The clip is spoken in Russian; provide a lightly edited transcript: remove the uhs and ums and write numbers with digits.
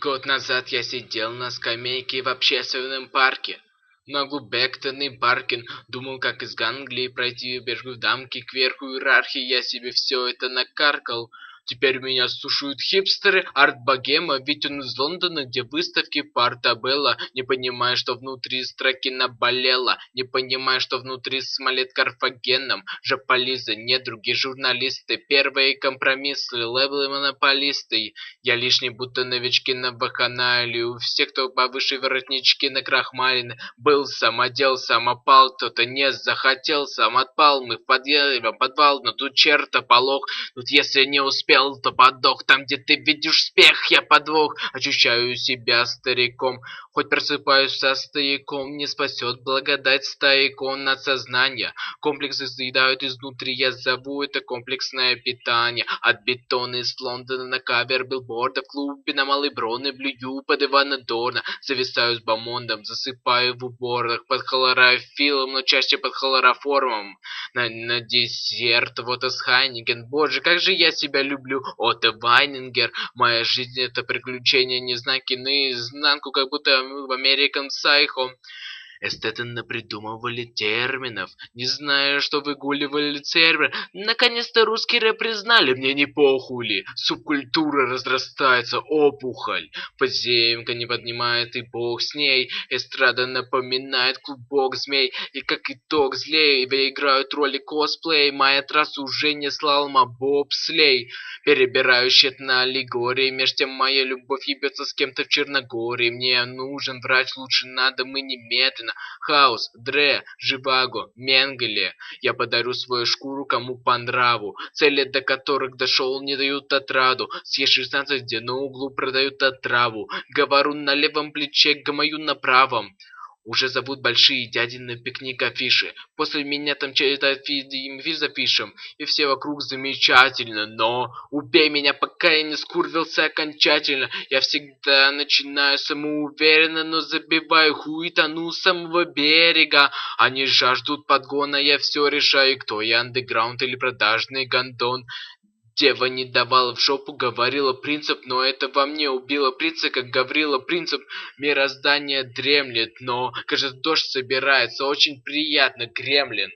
Год назад я сидел на скамейке в общественном парке. На Губектоне Баркин думал, как из Англии пройти вверху в дамки кверху иерархии. Я себе все это накаркал. Теперь меня слушают хипстеры, арт-богема, ведь он из Лондона, где выставки Портабелла. Не понимая, что внутри строки наболело, не понимая, что внутри смолет Карфагеном. Жополизы, недруги, журналисты, первые компромиссы, лейблы монополисты. Я лишний, будто новички на баканале. У всех, кто повыше воротнички накрахмалены. Был самодел, сам опал, кто-то не захотел, сам отпал. Мы в подвал, но тут черта полох. Тут если не успел, то подох. Там, где ты видишь успех, я подвох. Ощущаю себя стариком. Хоть просыпаюсь со стояком, не спасет благодать стояком от сознания. Комплексы съедают изнутри, я зову это комплексное питание. От бетона из Лондона на кавер билборда, в клубе на Малой Броны, блюю под Ивана Дорна. Зависаю с бомондом, засыпаю в уборах, под хлорофилом, но чаще под хлороформом. На десерт вот из Хайникен. Боже, как же я себя люблю. Отто Вайнингер. Моя жизнь это приключение, не знаки наизнанку, как будто в American Psycho. Эстеты напридумывали терминов, не зная, что выгуливали цербер. Наконец-то русские рэп признали, мне не похули. Субкультура разрастается, опухоль. Подземка не поднимает, и бог с ней. Эстрада напоминает клубок змей. И как итог злей, играют роли косплей. Моя трасса уже не слалма, бобслей. Перебираю счет на аллегории. Меж тем моя любовь ебется с кем-то в Черногории. Мне нужен врач, лучше надо мы немедленно. Хаус, Дре, Живаго, Менгеле. Я подарю свою шкуру кому по нраву. Цели, до которых дошел, не дают отраду. Съешь 16, где на углу продают отраву. Говорю на левом плече, гамаю на правом. Уже зовут большие дяди на пикник афиши. После меня там читают фильм запишем. И все вокруг замечательно. Но убей меня, пока я не скурвился окончательно. Я всегда начинаю самоуверенно, но забиваю хуй, тону с самого берега. Они жаждут подгона, я все решаю. Кто я, андеграунд или продажный гондон? Дева не давала в жопу, говорила принцип, но это во мне убило принца, как говорила принцип. Мироздание дремлет, но, кажется, дождь собирается, очень приятно, Кремлин.